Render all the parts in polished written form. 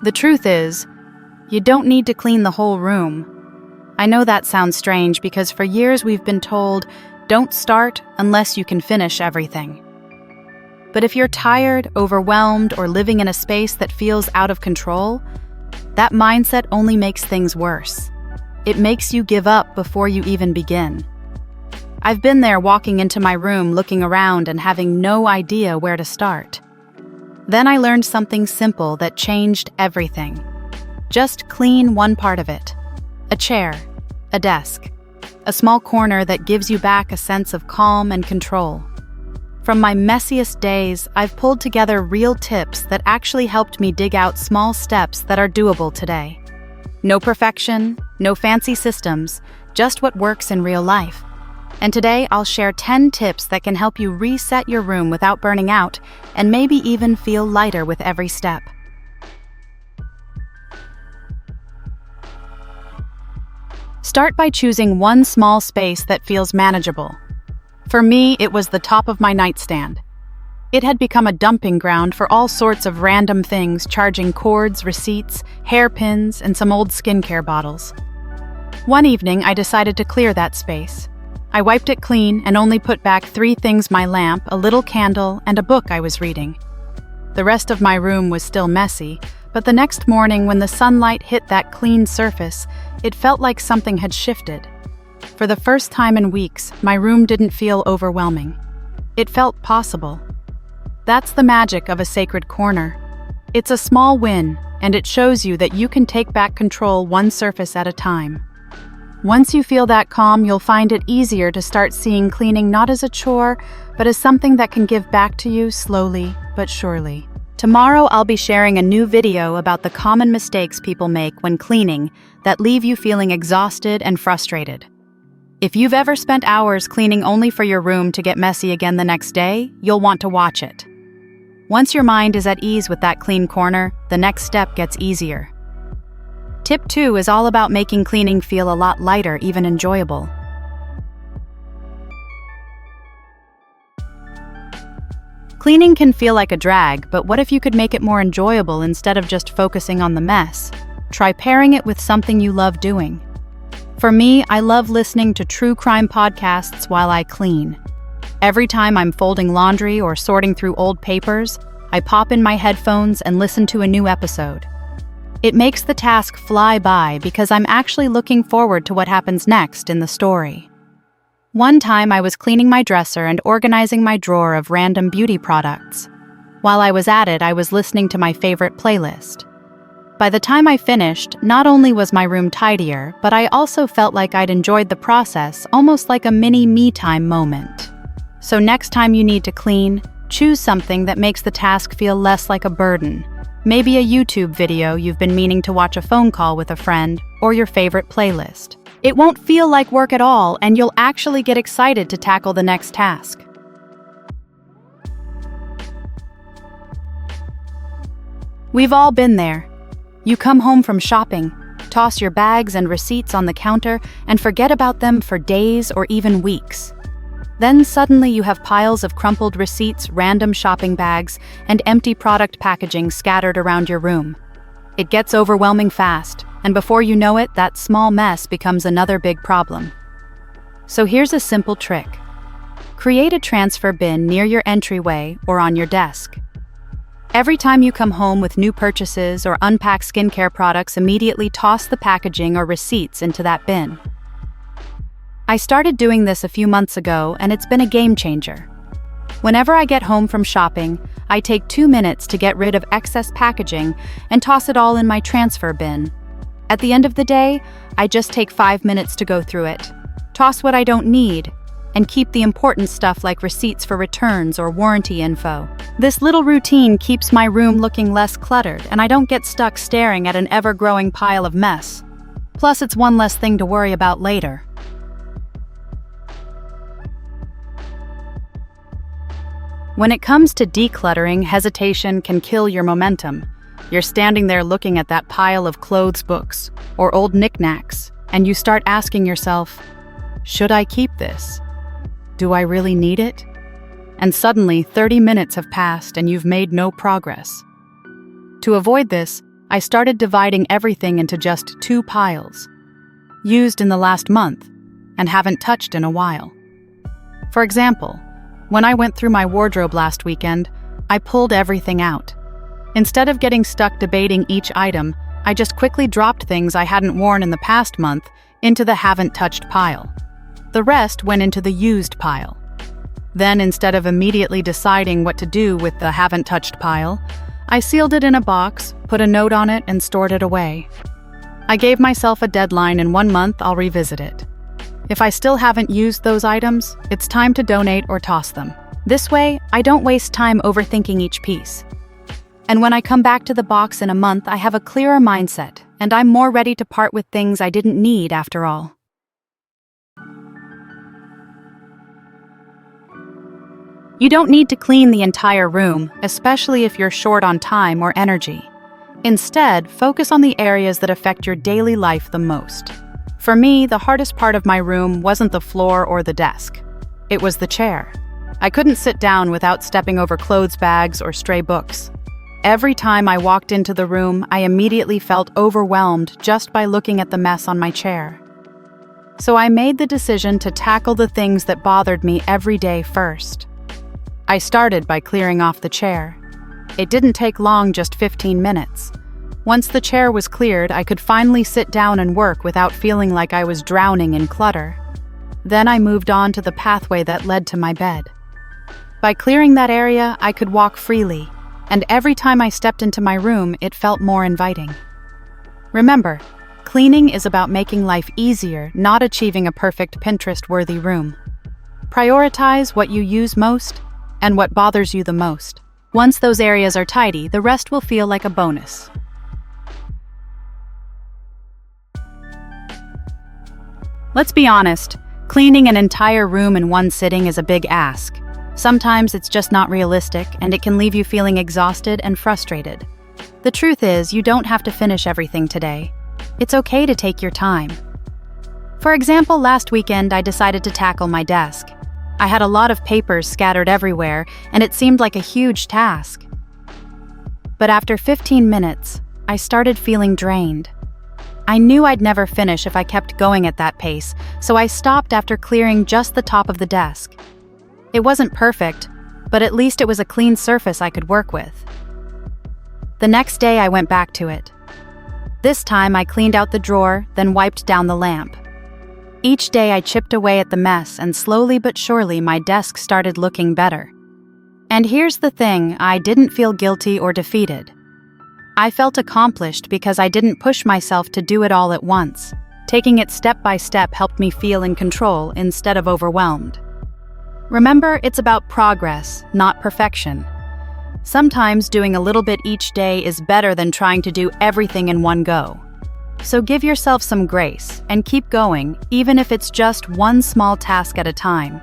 The truth is, you don't need to clean the whole room. I know that sounds strange because for years we've been told, don't start unless you can finish everything. But if you're tired, overwhelmed, or living in a space that feels out of control, that mindset only makes things worse. It makes you give up before you even begin. I've been there walking into my room looking around and having no idea where to start. Then I learned something simple that changed everything. Just clean one part of it. A chair, a desk, a small corner that gives you back a sense of calm and control. From my messiest days, I've pulled together real tips that actually helped me dig out small steps that are doable today. No perfection, no fancy systems, just what works in real life. And today I'll share 10 tips that can help you reset your room without burning out and maybe even feel lighter with every step. Start by choosing one small space that feels manageable. For me, it was the top of my nightstand. It had become a dumping ground for all sorts of random things, charging cords, receipts, hairpins, and some old skincare bottles. One evening, I decided to clear that space. I wiped it clean and only put back 3 things: my lamp, a little candle, and a book I was reading. The rest of my room was still messy, but the next morning when the sunlight hit that clean surface, it felt like something had shifted. For the first time in weeks, my room didn't feel overwhelming. It felt possible. That's the magic of a sacred corner. It's a small win, and it shows you that you can take back control one surface at a time. Once you feel that calm, you'll find it easier to start seeing cleaning not as a chore, but as something that can give back to you slowly but surely. Tomorrow, I'll be sharing a new video about the common mistakes people make when cleaning that leave you feeling exhausted and frustrated. If you've ever spent hours cleaning only for your room to get messy again the next day, you'll want to watch it. Once your mind is at ease with that clean corner, the next step gets easier. Tip 2 is all about making cleaning feel a lot lighter, even enjoyable. Cleaning can feel like a drag, but what if you could make it more enjoyable instead of just focusing on the mess? Try pairing it with something you love doing. For me, I love listening to true crime podcasts while I clean. Every time I'm folding laundry or sorting through old papers, I pop in my headphones and listen to a new episode. It makes the task fly by because I'm actually looking forward to what happens next in the story. One time I was cleaning my dresser and organizing my drawer of random beauty products. While I was at it, I was listening to my favorite playlist. By the time I finished, not only was my room tidier, but I also felt like I'd enjoyed the process, almost like a mini me-time moment. So next time you need to clean, choose something that makes the task feel less like a burden. Maybe a YouTube video you've been meaning to watch, a phone call with a friend, or your favorite playlist. It won't feel like work at all, and you'll actually get excited to tackle the next task. We've all been there. You come home from shopping, toss your bags and receipts on the counter, and forget about them for days or even weeks. Then suddenly you have piles of crumpled receipts, random shopping bags, and empty product packaging scattered around your room. It gets overwhelming fast, and before you know it, that small mess becomes another big problem. So here's a simple trick. Create a transfer bin near your entryway or on your desk. Every time you come home with new purchases or unpack skincare products, immediately toss the packaging or receipts into that bin. I started doing this a few months ago, and it's been a game changer. Whenever I get home from shopping, I take 2 minutes to get rid of excess packaging and toss it all in my transfer bin. At the end of the day, I just take 5 minutes to go through it, toss what I don't need, and keep the important stuff like receipts for returns or warranty info. This little routine keeps my room looking less cluttered, and I don't get stuck staring at an ever-growing pile of mess. Plus, it's one less thing to worry about later. When it comes to decluttering, hesitation can kill your momentum. You're standing there looking at that pile of clothes, books, or old knickknacks, and you start asking yourself, should I keep this? Do I really need it? And suddenly, 30 minutes have passed and you've made no progress. To avoid this, I started dividing everything into just 2 piles, used in the last month and haven't touched in a while. For example, when I went through my wardrobe last weekend, I pulled everything out. Instead of getting stuck debating each item, I just quickly dropped things I hadn't worn in the past month into the haven't touched pile. The rest went into the used pile. Then, instead of immediately deciding what to do with the haven't touched pile, I sealed it in a box, put a note on it, and stored it away. I gave myself a deadline, and 1 month I'll revisit it. If I still haven't used those items, it's time to donate or toss them. This way, I don't waste time overthinking each piece. And when I come back to the box in a month, I have a clearer mindset, and I'm more ready to part with things I didn't need after all. You don't need to clean the entire room, especially if you're short on time or energy. Instead, focus on the areas that affect your daily life the most. For me, the hardest part of my room wasn't the floor or the desk. It was the chair. I couldn't sit down without stepping over clothes bags or stray books. Every time I walked into the room, I immediately felt overwhelmed just by looking at the mess on my chair. So I made the decision to tackle the things that bothered me every day first. I started by clearing off the chair. It didn't take long, just 15 minutes. Once the chair was cleared, I could finally sit down and work without feeling like I was drowning in clutter. Then I moved on to the pathway that led to my bed. By clearing that area, I could walk freely, and every time I stepped into my room, it felt more inviting. Remember, cleaning is about making life easier, not achieving a perfect Pinterest-worthy room. Prioritize what you use most and what bothers you the most. Once those areas are tidy, the rest will feel like a bonus. Let's be honest, cleaning an entire room in one sitting is a big ask. Sometimes it's just not realistic, and it can leave you feeling exhausted and frustrated. The truth is, you don't have to finish everything today. It's okay to take your time. For example, last weekend I decided to tackle my desk. I had a lot of papers scattered everywhere, and it seemed like a huge task. But after 15 minutes, I started feeling drained. I knew I'd never finish if I kept going at that pace, so I stopped after clearing just the top of the desk. It wasn't perfect, but at least it was a clean surface I could work with. The next day I went back to it. This time I cleaned out the drawer, then wiped down the lamp. Each day I chipped away at the mess, and slowly but surely my desk started looking better. And here's the thing, I didn't feel guilty or defeated. I felt accomplished because I didn't push myself to do it all at once. Taking it step by step helped me feel in control instead of overwhelmed. Remember, it's about progress, not perfection. Sometimes doing a little bit each day is better than trying to do everything in one go. So give yourself some grace and keep going, even if it's just one small task at a time.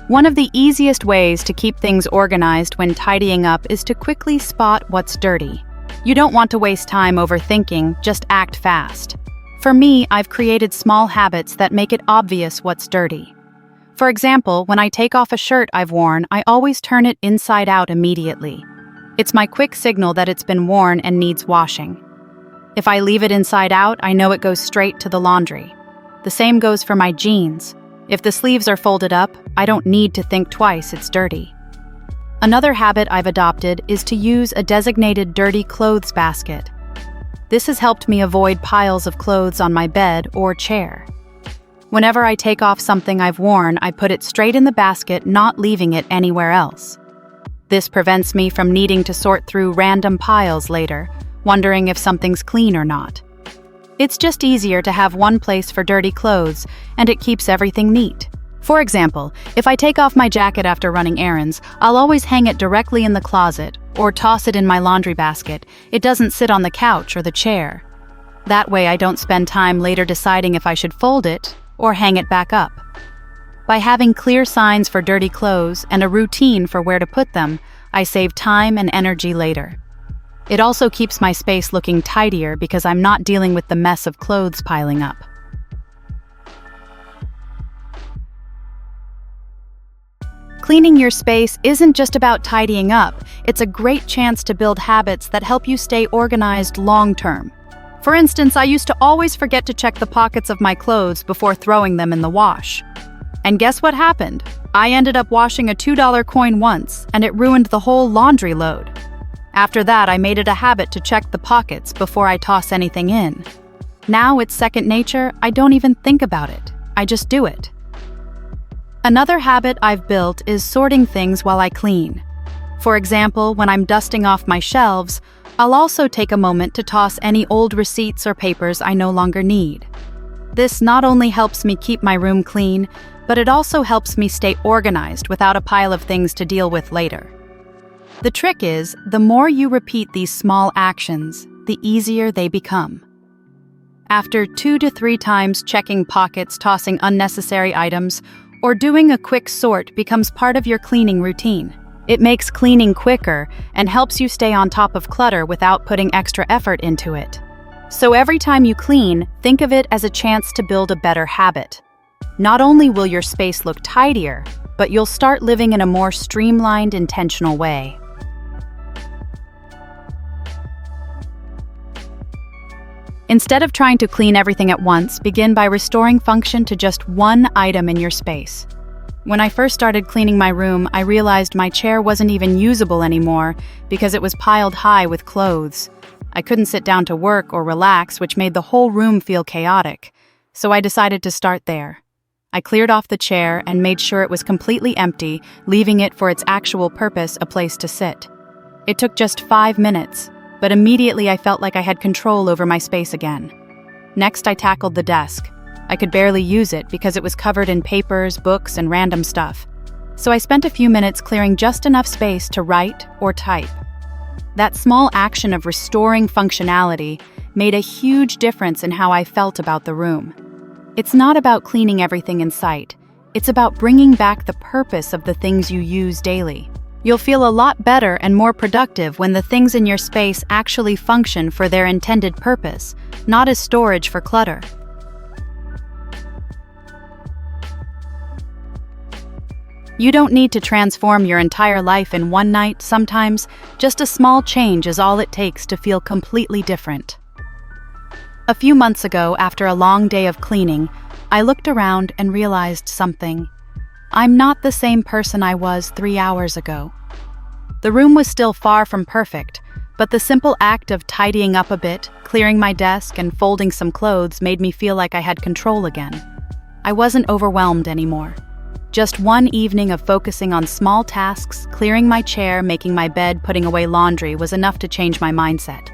One of the easiest ways to keep things organized when tidying up is to quickly spot what's dirty. You don't want to waste time overthinking, just act fast. For me, I've created small habits that make it obvious what's dirty. For example, when I take off a shirt I've worn, I always turn it inside out immediately. It's my quick signal that it's been worn and needs washing. If I leave it inside out, I know it goes straight to the laundry. The same goes for my jeans. If the sleeves are folded up, I don't need to think twice, it's dirty. Another habit I've adopted is to use a designated dirty clothes basket. This has helped me avoid piles of clothes on my bed or chair. Whenever I take off something I've worn, I put it straight in the basket, not leaving it anywhere else. This prevents me from needing to sort through random piles later, wondering if something's clean or not. It's just easier to have one place for dirty clothes, and it keeps everything neat. For example, if I take off my jacket after running errands, I'll always hang it directly in the closet or toss it in my laundry basket. It doesn't sit on the couch or the chair. That way I don't spend time later deciding if I should fold it or hang it back up. By having clear signs for dirty clothes and a routine for where to put them, I save time and energy later. It also keeps my space looking tidier because I'm not dealing with the mess of clothes piling up. Cleaning your space isn't just about tidying up, it's a great chance to build habits that help you stay organized long-term. For instance, I used to always forget to check the pockets of my clothes before throwing them in the wash. And guess what happened? I ended up washing a $2 coin once, and it ruined the whole laundry load. After that, I made it a habit to check the pockets before I toss anything in. Now it's second nature, I don't even think about it. I just do it. Another habit I've built is sorting things while I clean. For example, when I'm dusting off my shelves, I'll also take a moment to toss any old receipts or papers I no longer need. This not only helps me keep my room clean, but it also helps me stay organized without a pile of things to deal with later. The trick is, the more you repeat these small actions, the easier they become. After 2 to 3 times checking pockets, tossing unnecessary items, or doing a quick sort becomes part of your cleaning routine. It makes cleaning quicker and helps you stay on top of clutter without putting extra effort into it. So every time you clean, think of it as a chance to build a better habit. Not only will your space look tidier, but you'll start living in a more streamlined, intentional way. Instead of trying to clean everything at once, begin by restoring function to just one item in your space. When I first started cleaning my room, I realized my chair wasn't even usable anymore because it was piled high with clothes. I couldn't sit down to work or relax, which made the whole room feel chaotic. So I decided to start there. I cleared off the chair and made sure it was completely empty, leaving it for its actual purpose, a place to sit. It took just 5 minutes, but immediately I felt like I had control over my space again. Next, I tackled the desk. I could barely use it because it was covered in papers, books, and random stuff. So I spent a few minutes clearing just enough space to write or type. That small action of restoring functionality made a huge difference in how I felt about the room. It's not about cleaning everything in sight. It's about bringing back the purpose of the things you use daily. You'll feel a lot better and more productive when the things in your space actually function for their intended purpose, not as storage for clutter. You don't need to transform your entire life in one night. Sometimes, just a small change is all it takes to feel completely different. A few months ago, after a long day of cleaning, I looked around and realized something. I'm not the same person I was 3 hours ago. The room was still far from perfect, but the simple act of tidying up a bit, clearing my desk, and folding some clothes made me feel like I had control again. I wasn't overwhelmed anymore. Just one evening of focusing on small tasks, clearing my chair, making my bed, putting away laundry was enough to change my mindset.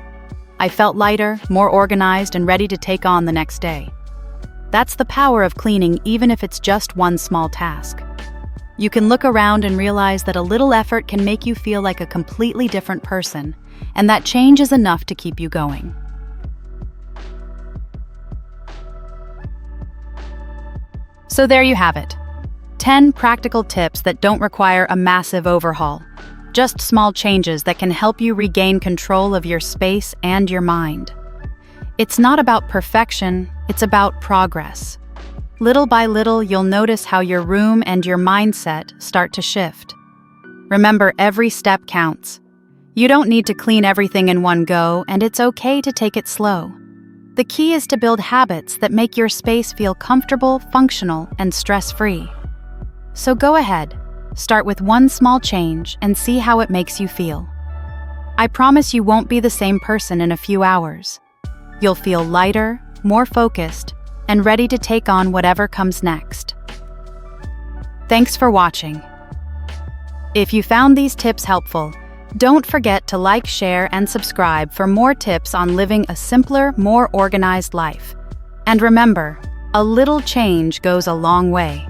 I felt lighter, more organized, and ready to take on the next day. That's the power of cleaning, even if it's just one small task. You can look around and realize that a little effort can make you feel like a completely different person, and that change is enough to keep you going. So there you have it. 10 practical tips that don't require a massive overhaul. Just small changes that can help you regain control of your space and your mind. It's not about perfection, it's about progress. Little by little, you'll notice how your room and your mindset start to shift. Remember, every step counts. You don't need to clean everything in one go, and it's okay to take it slow. The key is to build habits that make your space feel comfortable, functional, and stress-free. So go ahead, start with one small change and see how it makes you feel. I promise you won't be the same person in a few hours. You'll feel lighter, more focused, and ready to take on whatever comes next. Thanks for watching. If you found these tips helpful, don't forget to like, share, and subscribe for more tips on living a simpler, more organized life. And remember, a little change goes a long way.